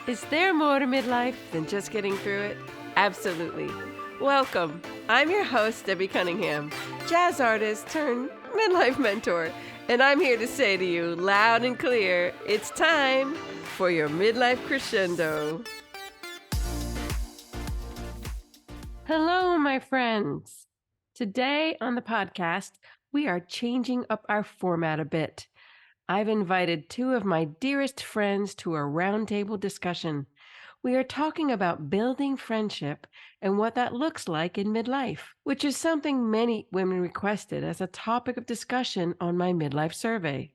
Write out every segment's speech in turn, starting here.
Is there more to midlife than just getting through it? Absolutely. Welcome. I'm your host, Debbie Cunningham, jazz artist turned midlife mentor, and I'm here to say to you loud and clear, it's time for your midlife crescendo. Hello, my friends. Today on the podcast, we are changing up our format a bit. I've invited two of my dearest friends to a roundtable discussion. We are talking about building friendship and what that looks like in midlife, which is something many women requested as a topic of discussion on my midlife survey.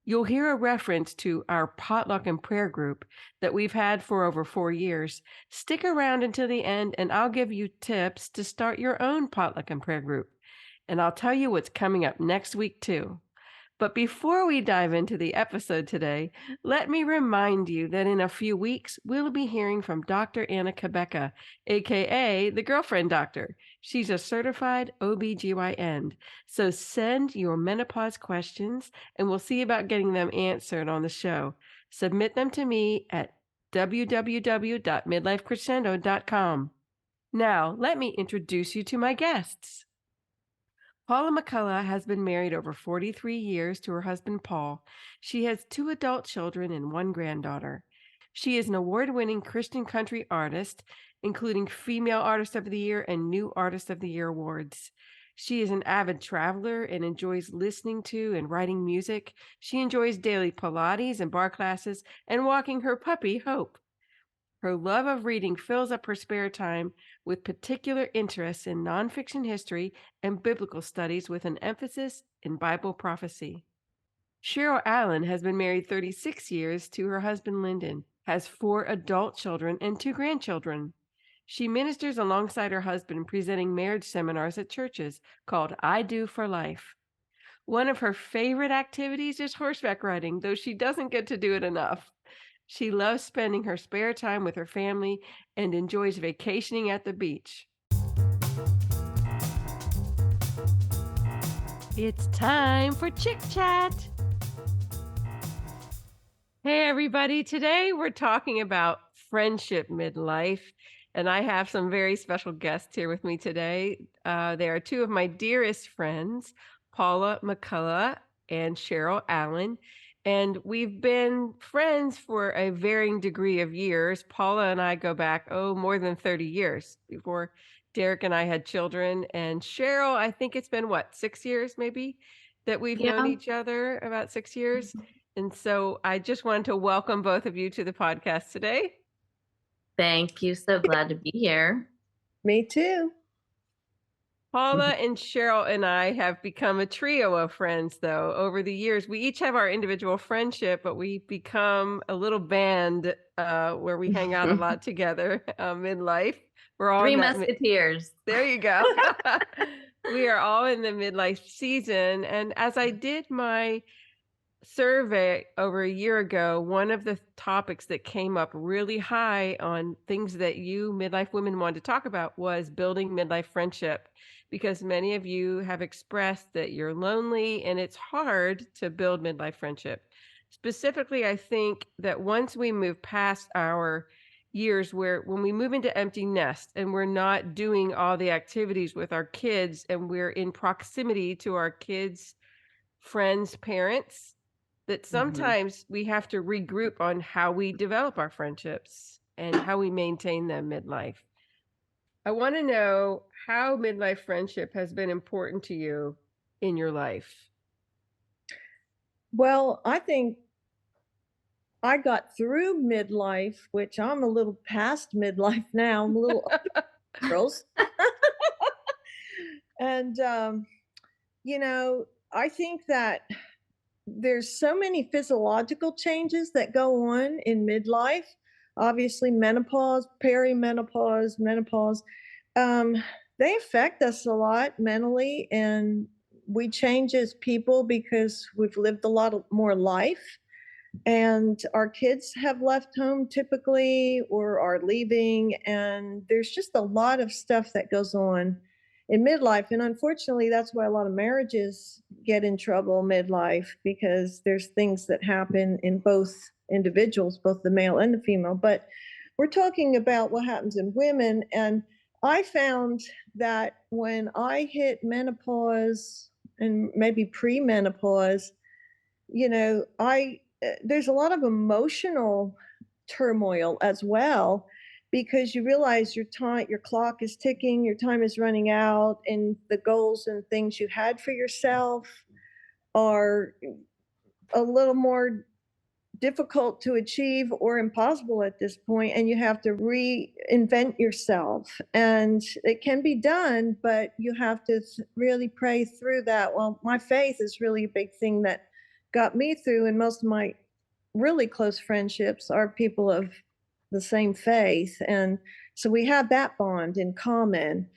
You'll hear a reference to our potluck and prayer group that we've had for over 4 years. Stick around until the end and I'll give you tips to start your own potluck and prayer group. And I'll tell you what's coming up next week too. But before we dive into the episode today, let me remind you that in a few weeks, we'll be hearing from Dr. Anna Kabeka, aka the Girlfriend Doctor. She's a certified OBGYN. So send your menopause questions and we'll see about getting them answered on the show. Submit them to me at www.midlifecrescendo.com. Now, let me introduce you to my guests. Paula McCulloch has been married over 43 years to her husband, Paul. She has 2 adult children and 1 granddaughter. She is an award-winning Christian country artist, including Female Artist of the Year and New Artist of the Year awards. She is an avid traveler and enjoys listening to and writing music. She enjoys daily Pilates and bar classes and walking her puppy, Hope. Her love of reading fills up her spare time with particular interests in nonfiction history and biblical studies with an emphasis in Bible prophecy. Sharyl Allen has been married 36 years to her husband Lyndon, has 4 adult children and 2 grandchildren. She ministers alongside her husband presenting marriage seminars at churches called I Do for Life. One of her favorite activities is horseback riding, though she doesn't get to do it enough. She loves spending her spare time with her family and enjoys vacationing at the beach. It's time for Chick Chat. Hey, everybody. Today we're talking about friendship midlife, and I have some very special guests here with me today. They are 2 of my dearest friends, Paula McCulloch and Sharyl Allen. And we've been friends for a varying degree of years. Paula and I go back, more than 30 years before Derek and I had children. And Sharyl, I think it's been 6 years maybe that we've known Yeah. each other, about 6 years. And so I just wanted to welcome both of you to the podcast today. Thank you. So glad to be here. Me too. Paula and Sharyl and I have become a trio of friends, though, over the years. We each have our individual friendship, but we become a little band where we hang out a lot together in life. We're all 3 in that Musketeers. There you go. We are all in the midlife season. And as I did my survey over a year ago, one of the topics that came up really high on things that you midlife women wanted to talk about was building midlife friendship, because many of you have expressed that you're lonely and it's hard to build midlife friendship. Specifically, I think that once we move past our years where when we move into empty nest and we're not doing all the activities with our kids and we're in proximity to our kids' friends' parents, that sometimes we have to regroup on how we develop our friendships and how we maintain them midlife. I want to know how midlife friendship has been important to you in your life. Well, I think I got through midlife, which I'm a little past midlife now. I'm a little girls. And, I think that there's so many physiological changes that go on in midlife. Obviously, menopause, perimenopause, menopause. They affect us a lot mentally, and we change as people because we've lived a lot more life. And our kids have left home typically or are leaving. And there's just a lot of stuff that goes on in midlife. And unfortunately, that's why a lot of marriages get in trouble midlife, because there's things that happen in both individuals, both the male and the female. But we're talking about what happens in women. And I found that when I hit menopause and maybe premenopause, there's a lot of emotional turmoil as well, because you realize your clock is ticking, your time is running out, and the goals and things you had for yourself are a little more difficult to achieve or impossible at this point, and you have to reinvent yourself. And it can be done, but you have to really pray through that. Well, my faith is really a big thing that got me through, and most of my really close friendships are people of the same faith, and so we have that bond in common.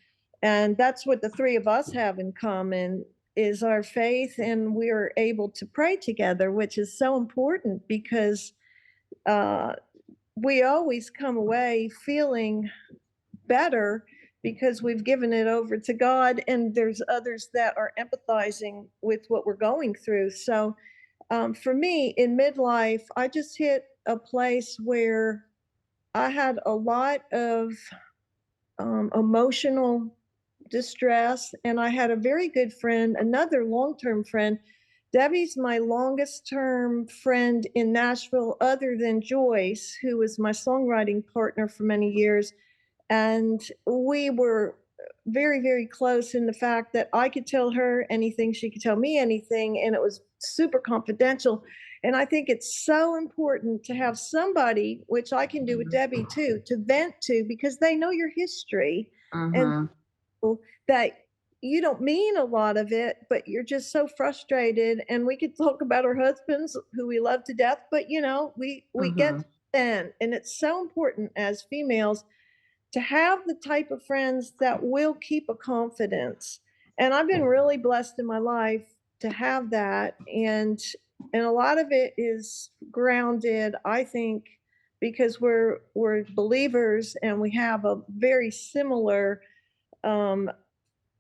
And that's what the three of us have in common, is our faith, and we are able to pray together, which is so important, because uh, we always come away feeling better because we've given it over to God, and there's others that are empathizing with what we're going through. So for me in midlife, I just hit a place where I had a lot of emotional distress. And I had a very good friend, another long term friend. Debbie's my longest term friend in Nashville, other than Joyce, who was my songwriting partner for many years. And we were very, very close in the fact that I could tell her anything, she could tell me anything, and it was super confidential. And I think it's so important to have somebody, which I can do with Debbie too, to vent to, because they know your history, and Mhm. that you don't mean a lot of it, but you're just so frustrated. And we could talk about our husbands who we love to death, but we get Mhm. then, and it's so important as females to have the type of friends that will keep a confidence. And I've been really blessed in my life to have that. And a lot of it is grounded, I think, because we're believers, and we have a very similar um,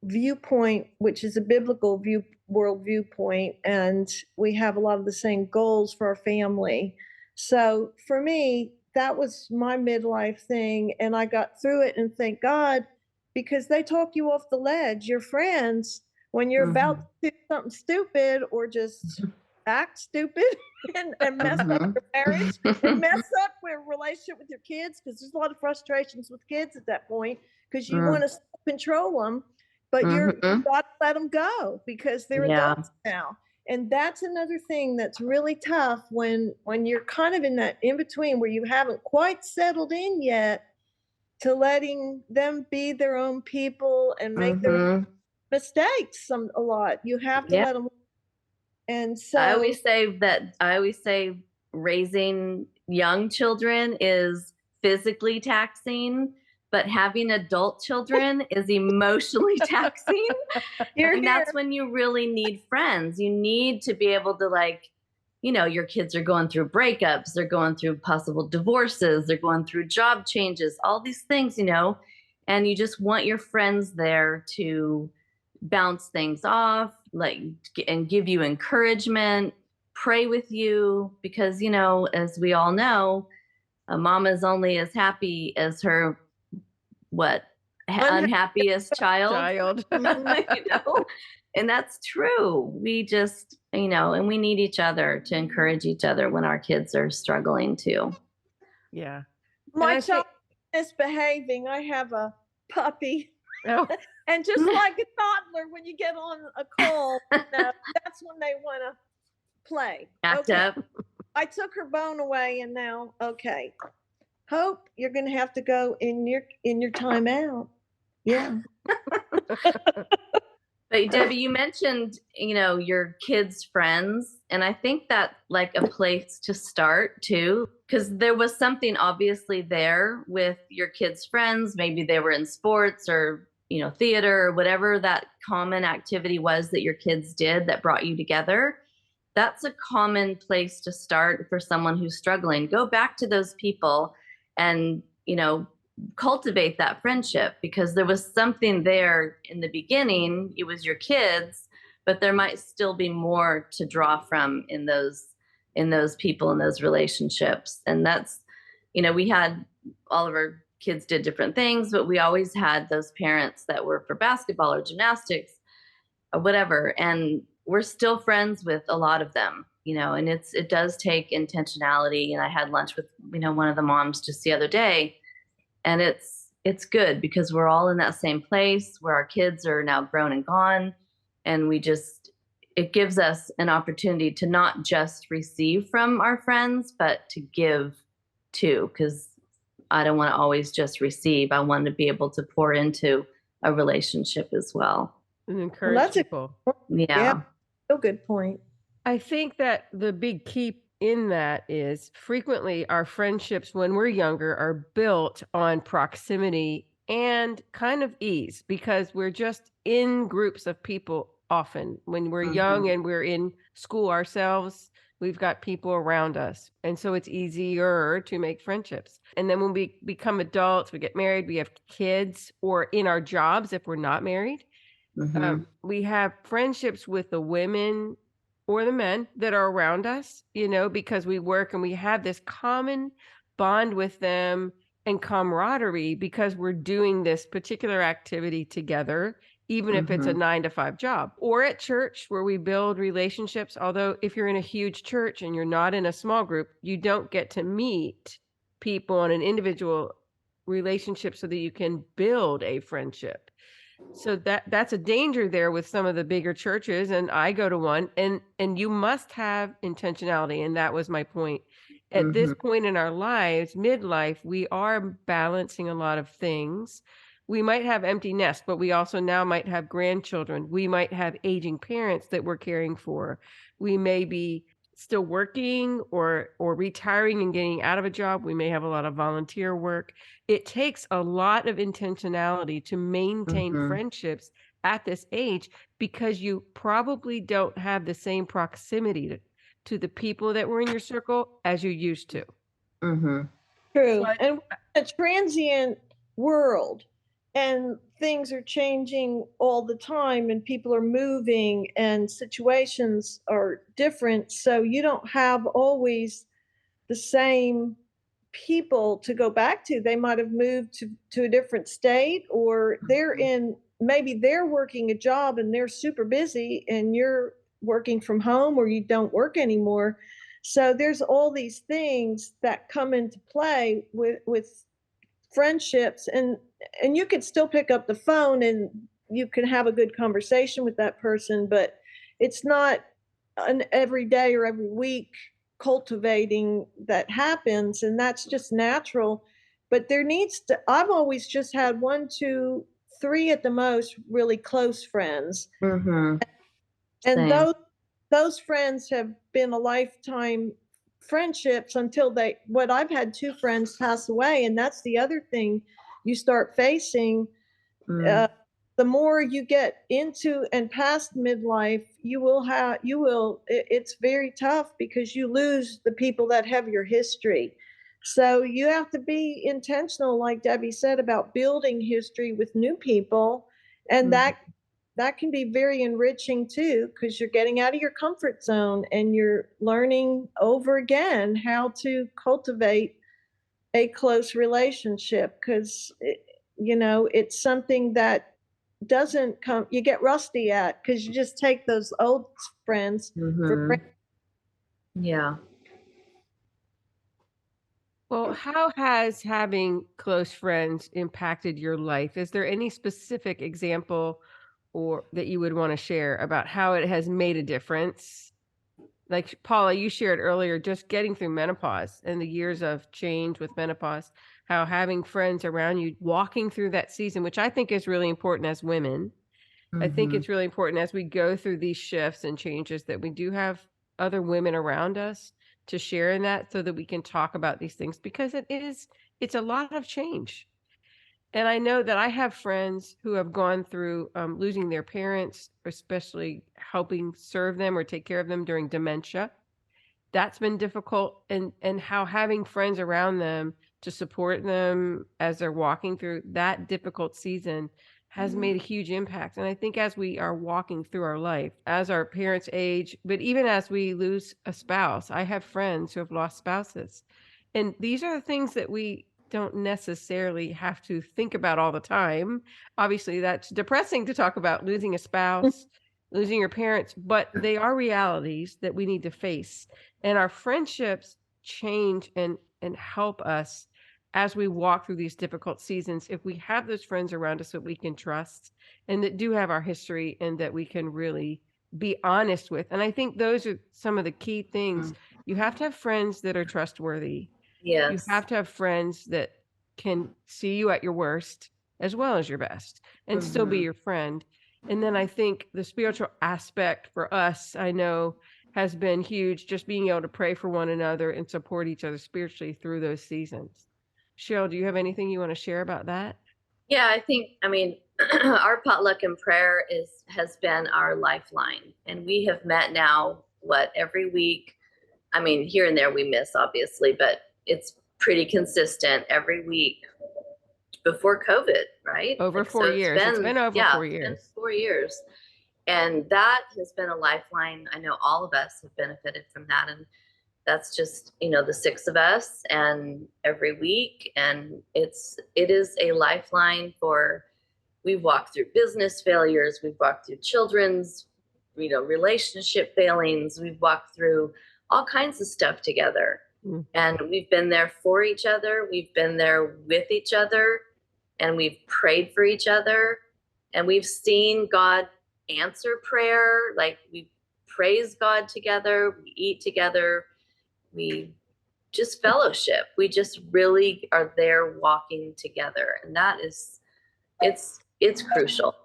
viewpoint, which is a biblical world viewpoint, and we have a lot of the same goals for our family. So for me, that was my midlife thing, and I got through it, and thank God, because they talk you off the ledge. Your friends, when you're about Mhm. to do something stupid or just act stupid and mess up Mhm. your marriage and mess up your relationship with your kids, because there's a lot of frustrations with kids at that point, because you want Mm. to control them, but you Mhm. got to let them go because they're Yeah. adults now. And that's another thing that's really tough when you're kind of in that in between where you haven't quite settled in yet, to letting them be their own people and make their Mhm. mistakes. A lot you have to Yeah. let them. And I so always say that I always say raising young children is physically taxing, but having adult children is emotionally taxing. you're And here. that's when you really need friends. You need to be able to, like, your kids are going through breakups, they're going through possible divorces, they're going through job changes, all these things, and you just want your friends there to bounce things off, like, and give you encouragement, pray with you, because, as we all know, a mom is only as happy as her what Unhappy unhappiest child. Child. you know and that's true. We just, and we need each other to encourage each other when our kids are struggling too. Yeah. And my I child think, misbehaving. I have a puppy. oh, And just like a toddler, when you get on a call, that's when they want to play. Act Okay, up. I took her bone away, and now, okay, Hope, you're going to have to go in your timeout. Yeah. But Debbie, you mentioned, your kids' friends, and I think that, like, a place to start too, because there was something obviously there with your kids' friends. Maybe they were in sports or, theater, or whatever that common activity was that your kids did that brought you together. That's a common place to start for someone who's struggling. Go back to those people and, cultivate that friendship, because there was something there in the beginning. It was your kids, but there might still be more to draw from in those in those people and those relationships. And that's, we had all of our kids did different things, but we always had those parents that were for basketball or gymnastics or whatever. And we're still friends with a lot of them, and it does take intentionality. And I had lunch with, one of the moms just the other day, and it's good because we're all in that same place where our kids are now grown and gone. And it gives us an opportunity to not just receive from our friends, but to give too, because I don't want to always just receive. I want to be able to pour into a relationship as well. And Well, encourage that's a people. yeah, Yeah. real good point. I think that the big key in that is frequently our friendships when we're younger are built on proximity and kind of ease because we're just in groups of people often. When we're young and we're in school ourselves, we've got people around us. And so it's easier to make friendships. And then when we become adults, we get married, we have kids, or in our jobs if we're not married, we have friendships with the women or the men that are around us, because we work and we have this common bond with them and camaraderie because we're doing this particular activity together, even if it's a 9 to 5 job, or at church where we build relationships. Although if you're in a huge church and you're not in a small group, you don't get to meet people on an individual relationship so that you can build a friendship. So that's a danger there with some of the bigger churches, and I go to one, and you must have intentionality, and that was my point. At this point in our lives, midlife, we are balancing a lot of things. We might have empty nest, but we also now might have grandchildren. We might have aging parents that we're caring for. We may be still working or retiring and getting out of a job. We may have a lot of volunteer work. It takes a lot of intentionality to maintain friendships at this age because you probably don't have the same proximity to the people that were in your circle as you used to. True. So And we're in a transient world, and things are changing all the time, and people are moving, and situations are different. So you don't have always the same people to go back to. They might have moved to a different state, or maybe they're working a job and they're super busy, and you're working from home or you don't work anymore. So there's all these things that come into play with friendships, and you could still pick up the phone and you can have a good conversation with that person, but it's not an every day or every week cultivating that happens, and that's just natural. But I've always just had 1, 2, 3 at the most really close friends, and Same. those friends have been a lifetime friendships until I've had 2 friends pass away, and that's the other thing you start facing. The more you get into and past midlife, it's very tough because you lose the people that have your history. So you have to be intentional, like Debbie said, about building history with new people. And that can be very enriching too, because you're getting out of your comfort zone and you're learning over again how to cultivate a close relationship, because it's something that doesn't come you get rusty at, because you just take those old friends for granted. Yeah. well, how has having close friends impacted your life? Is there any specific example or that you would want to share about how it has made a difference? Like Paula, you shared earlier, just getting through menopause and the years of change with menopause, how having friends around you, walking through that season, which I think is really important as women. I think it's really important as we go through these shifts and changes that we do have other women around us to share in that so that we can talk about these things because it's a lot of change. And I know that I have friends who have gone through losing their parents, especially helping serve them or take care of them during dementia. That's been difficult, and how having friends around them to support them as they're walking through that difficult season has made a huge impact. And I think as we are walking through our life, as our parents age, but even as we lose a spouse, I have friends who have lost spouses. And these are the things that we don't necessarily have to think about all the time. Obviously, that's depressing to talk about losing a spouse, losing your parents, but they are realities that we need to face. And our friendships change and help us as we walk through these difficult seasons, if we have those friends around us that we can trust and that do have our history and that we can really be honest with. And I think those are some of the key things. You have to have friends that are trustworthy. You Yes. have to have friends that can see you at your worst as well as your best and still be your friend. And then I think the spiritual aspect for us, I know, has been huge, just being able to pray for one another and support each other spiritually through those seasons. Cheryl, do you have anything you want to share about that? Yeah, I mean, our potluck and prayer has been our lifeline. And we have met now, what, every week. I mean, here and there we miss, obviously, but it's pretty consistent every week before COVID, right? Over Like, so 4 years. It's been over yeah, 4 years. 4 years. And that has been a lifeline. I know all of us have benefited from that. And that's just, the six of us and every week. And it is a lifeline for, we've walked through business failures, we've walked through children's, relationship failings, we've walked through all kinds of stuff together. And we've been there for each other, we've been there with each other, and we've prayed for each other, and we've seen God answer prayer. Like, we praise God together, we eat together, we just fellowship. We just really are there walking together. And that is, it's crucial.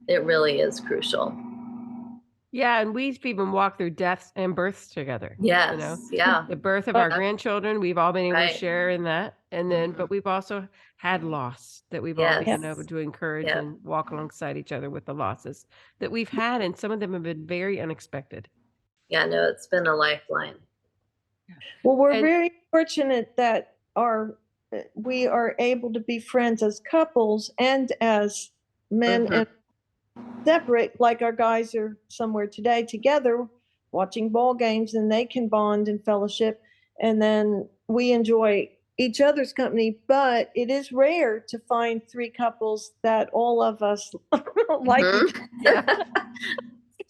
It really is crucial. Yeah, and we've even walked through deaths and births together. Yes. Yeah. The birth of our grandchildren, we've all been able to Right. share in that. And then, but we've also had loss that we've all been able Yes. to encourage Yeah. and walk alongside each other with the losses that we've had. And some of them have been very unexpected. Yeah, no, it's been a lifeline. Well, we're And- very fortunate that we are able to be friends as couples and as men and separate, like our guys are somewhere today together watching ball games and they can bond and fellowship. And then we enjoy each other's company, but it is rare to find three couples that all of us like. Yeah.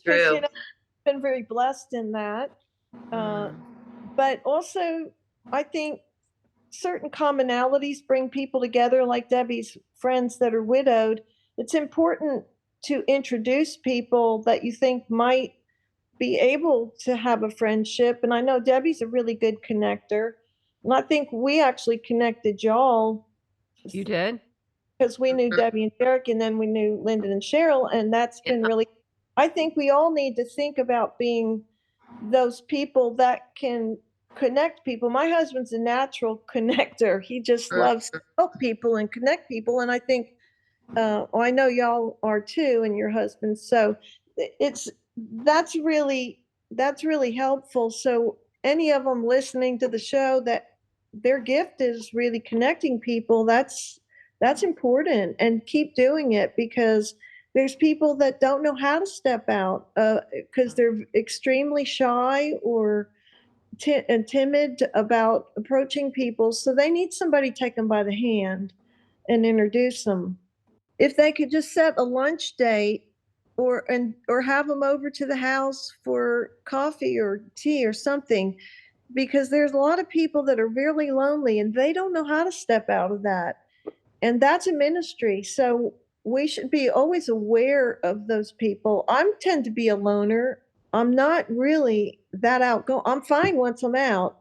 True. Been very blessed in that. But also, I think certain commonalities bring people together, like Debbie's friends that are widowed. It's important to introduce people that you think might be able to have a friendship. And I know Debbie's a really good connector. And I think we actually connected y'all. You did? Because we knew Debbie and Derek, and then we knew Lyndon and Sharyl. And that's been really, I think we all need to think about being those people that can connect people. My husband's a natural connector. He just loves to help people and connect people. And I think, I know y'all are too, and your husband. So that's really helpful. So any of them listening to the show, that their gift is really connecting people, that's important, and keep doing it, because there's people that don't know how to step out because they're extremely shy or timid about approaching people. So they need somebody to take them by the hand and introduce them. If they could just set a lunch date or have them over to the house for coffee or tea or something, because there's a lot of people that are really lonely and they don't know how to step out of that. And that's a ministry. So we should be always aware of those people. I tend to be a loner. I'm not really that outgoing. I'm fine once I'm out,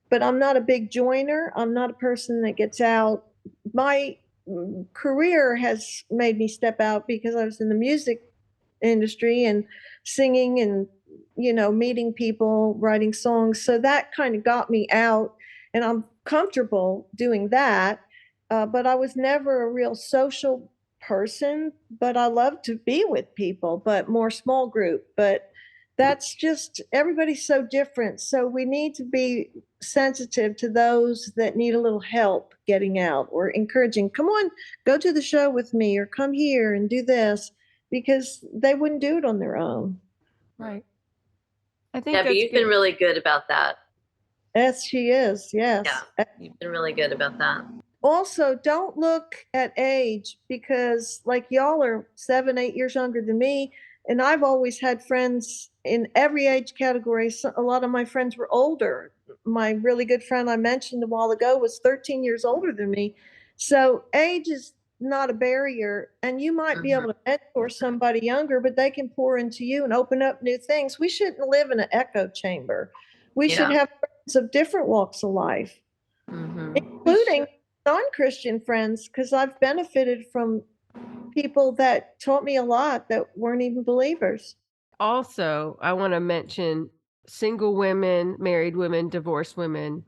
but I'm not a big joiner. I'm not a person that gets out. My career has made me step out because I was in the music industry and singing and, meeting people, writing songs. So that kind of got me out, and I'm comfortable doing that. But I was never a real social person, but I love to be with people, but more small group. But That's just, everybody's so different. So we need to be sensitive to those that need a little help getting out, or encouraging, come on, go to the show with me, or come here and do this, because they wouldn't do it on their own. Right. I think Debbie, that's you've been good. really good about that. Yes, she is. Yes. Yeah, you've been really good about that. Also, don't look at age, because like y'all are 7, 8 years younger than me. And I've always had friends in every age category. So a lot of my friends were older. My really good friend I mentioned a while ago was 13 years older than me. So age is not a barrier. And you might be able to mentor somebody younger, but they can pour into you and open up new things. We shouldn't live in an echo chamber. We should have friends of different walks of life, including non-Christian friends, because I've benefited from people that taught me a lot that weren't even believers. Also, I want to mention single women, married women, divorced women,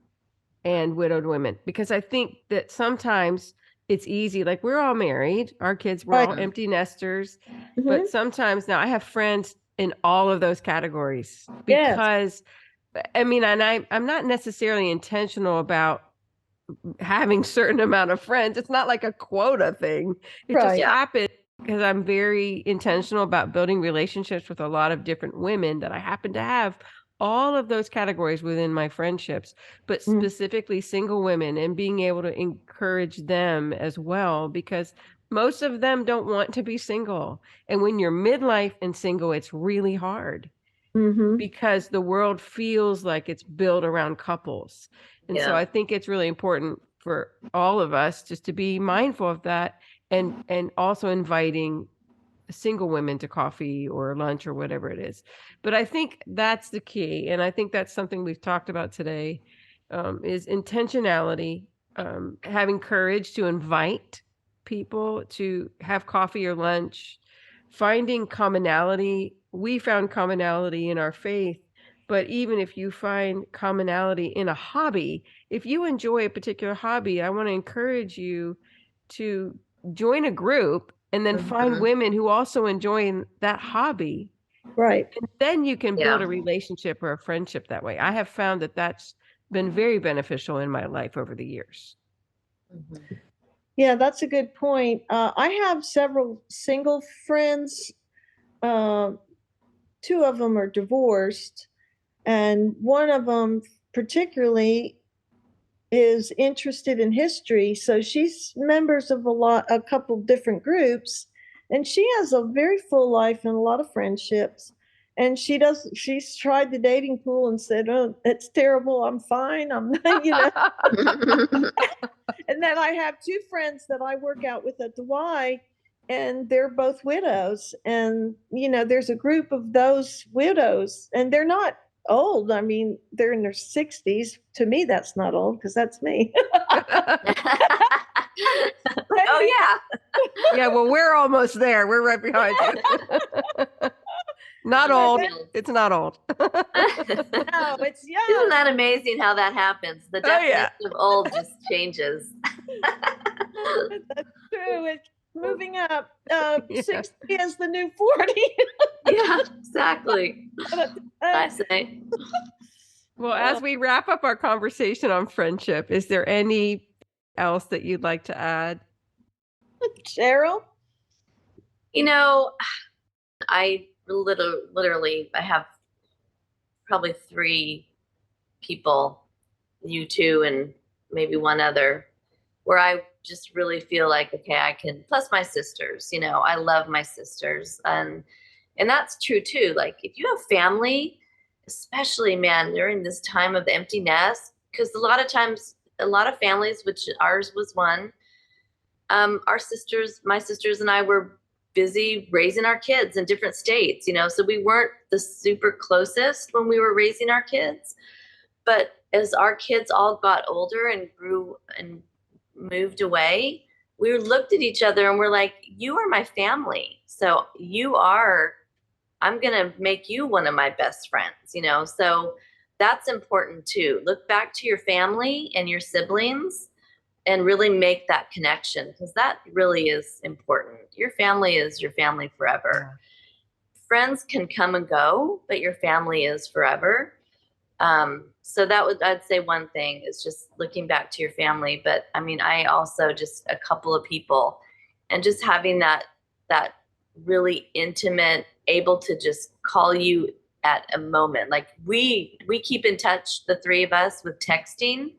and widowed women, because I think that sometimes it's easy. Like, we're all married, our kids, we're all Right. empty nesters, but Mhm. sometimes now I have friends in all of those categories Yes. because I mean, and I'm not necessarily intentional about having certain amount of friends. It's not like a quota thing. It just Right. happened because I'm very intentional about building relationships with a lot of different women, that I happen to have all of those categories within my friendships, but Mm. specifically single women, and being able to encourage them as well, because most of them don't want to be single. And when you're midlife and single, it's really hard Mhm. because the world feels like it's built around couples. And so I think it's really important for all of us just to be mindful of that, and also inviting single women to coffee or lunch or whatever it is. But I think that's the key. And I think that's something we've talked about today, is intentionality, having courage to invite people to have coffee or lunch, finding commonality. We found commonality in our faith, but even if you find commonality in a hobby, if you enjoy a particular hobby, I want to encourage you to join a group and then find women who also enjoy that hobby. Right. And then you can build a relationship or a friendship that way. I have found that that's been very beneficial in my life over the years. Yeah, that's a good point. I have several single friends. Uh, Two of them are divorced, and one of them particularly is interested in history. So she's members of a couple different groups, and she has a very full life and a lot of friendships. And she's tried the dating pool and said, "Oh, it's terrible. I'm fine. I'm not," you know. And then I have two friends that I work out with at the Y, and they're both widows. And, there's a group of those widows, and they're not old. I mean, they're in their 60s. To me, that's not old, because that's me. Oh, yeah. Yeah, well, we're almost there. We're right behind you. Not old. It's not old. No, it's young. Isn't that amazing how that happens? The definition of old just changes. That's true. It's moving up. 60 is the new 40. Yeah, exactly. I say. Well, as we wrap up our conversation on friendship, is there any else that you'd like to add? Sharyl? I literally, I have probably 3 people, you two and maybe one other, where I just really feel like, okay, I can, plus my sisters, I love my sisters. And that's true too. Like, if you have family, especially, man, during this time of the empty nest, because a lot of times, a lot of families, which ours was one, my sisters and I were busy raising our kids in different states, so we weren't the super closest when we were raising our kids. But as our kids all got older and grew and moved away, we looked at each other and we're like, you are my family. So I'm going to make you one of my best friends, so that's important too. Look back to your family and your siblings and really make that connection, because that really is important. Your family is your family forever. friends can come and go, but your family is forever. So I'd say one thing is just looking back to your family. But I mean, I also just a couple of people and just having that really intimate, able to just call you at a moment. Like we keep in touch, the three of us, with texting.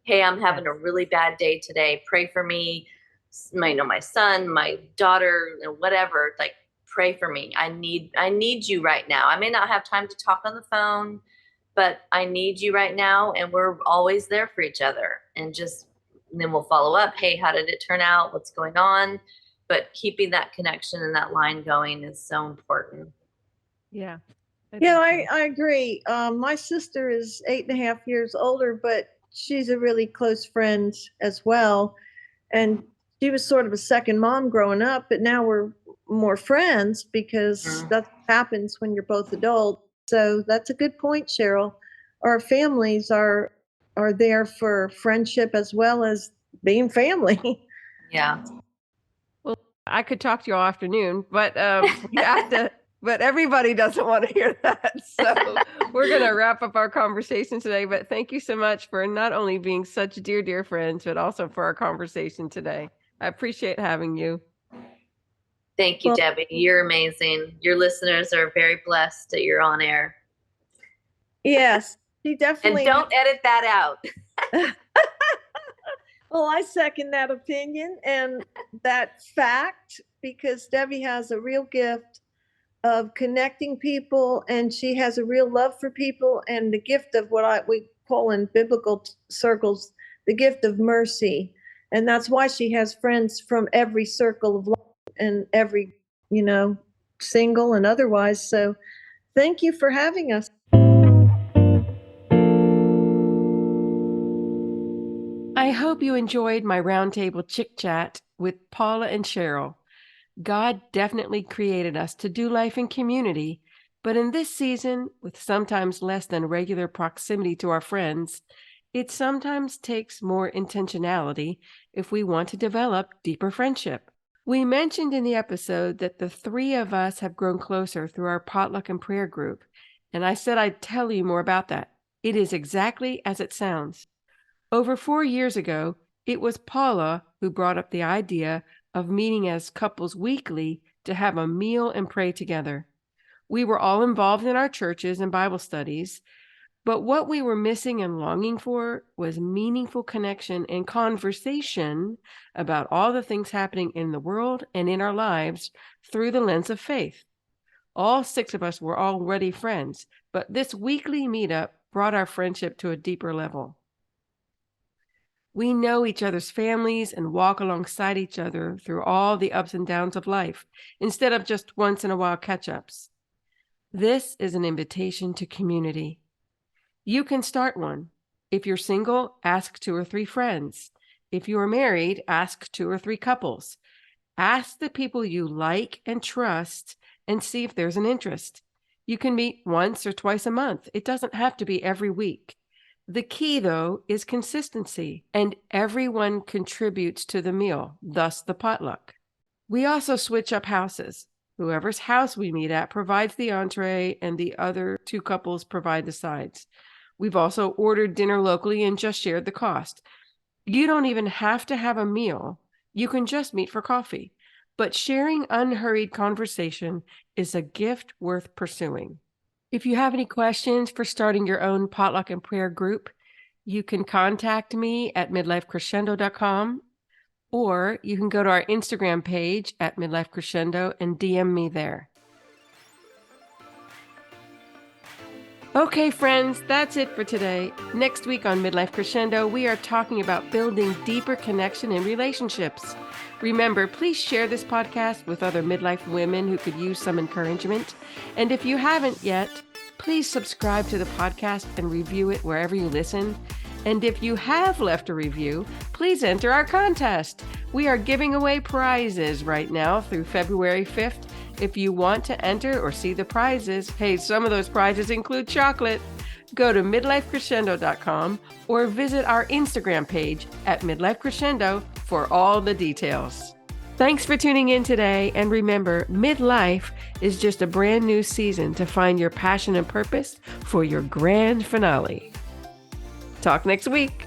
Hey, I'm having a really bad day today. Pray for me. My son, my daughter, whatever, like pray for me. I need you right now. I may not have time to talk on the phone, but I need you right now. And we're always there for each other. And then we'll follow up. Hey, how did it turn out? What's going on? But keeping that connection and that line going is so important. Yeah. Yeah, I agree. My sister is 8.5 years older, but she's a really close friend as well. And she was sort of a second mom growing up, but now we're more friends because that happens when you're both adults. So that's a good point, Sharyl. Our families are there for friendship as well as being family. Yeah. Well, I could talk to you all afternoon, but we have to. But everybody doesn't want to hear that. So we're going to wrap up our conversation today. But thank you so much for not only being such dear, dear friends, but also for our conversation today. I appreciate having you. Thank you, Debbie. You're amazing. Your listeners are very blessed that you're on air. Yes, she definitely. And don't edit that out. Well, I second that opinion and that fact, because Debbie has a real gift of connecting people, and she has a real love for people, and the gift of what we call in biblical circles, the gift of mercy. And that's why she has friends from every circle of life and every, single and otherwise. So thank you for having us. I hope you enjoyed my roundtable chit chat with Paula and Sharyl. God definitely created us to do life in community, but in this season, with sometimes less than regular proximity to our friends, it sometimes takes more intentionality if we want to develop deeper friendship. We mentioned in the episode that the three of us have grown closer through our potluck and prayer group, and I said I'd tell you more about that. It is exactly as it sounds. Over 4 years ago, it was Paula who brought up the idea of meeting as couples weekly to have a meal and pray together. We were all involved in our churches and Bible studies, but what we were missing and longing for was meaningful connection and conversation about all the things happening in the world and in our lives through the lens of faith. All 6 of us were already friends, but this weekly meetup brought our friendship to a deeper level. We know each other's families and walk alongside each other through all the ups and downs of life, instead of just once in a while catch-ups. This is an invitation to community. You can start one. If you're single, ask 2 or 3 friends. If you are married, ask 2 or 3 couples. Ask the people you like and trust and see if there's an interest. You can meet once or twice a month. It doesn't have to be every week. The key, though, is consistency, and everyone contributes to the meal, thus the potluck. We also switch up houses. Whoever's house we meet at provides the entree, and the other 2 couples provide the sides. We've also ordered dinner locally and just shared the cost. You don't even have to have a meal. You can just meet for coffee. But sharing unhurried conversation is a gift worth pursuing. If you have any questions for starting your own potluck and prayer group, you can contact me at midlifecrescendo.com, or you can go to our Instagram page at Midlife Crescendo and DM me there. Okay, friends, that's it for today. Next week on Midlife Crescendo, we are talking about building deeper connection in relationships. Remember, please share this podcast with other midlife women who could use some encouragement. And if you haven't yet, please subscribe to the podcast and review it wherever you listen. And if you have left a review, please enter our contest. We are giving away prizes right now through February 5th. If you want to enter or see the prizes, hey, some of those prizes include chocolate. Go to midlifecrescendo.com or visit our Instagram page at Midlife Crescendo for all the details. Thanks for tuning in today. And remember, midlife is just a brand new season to find your passion and purpose for your grand finale. Talk next week.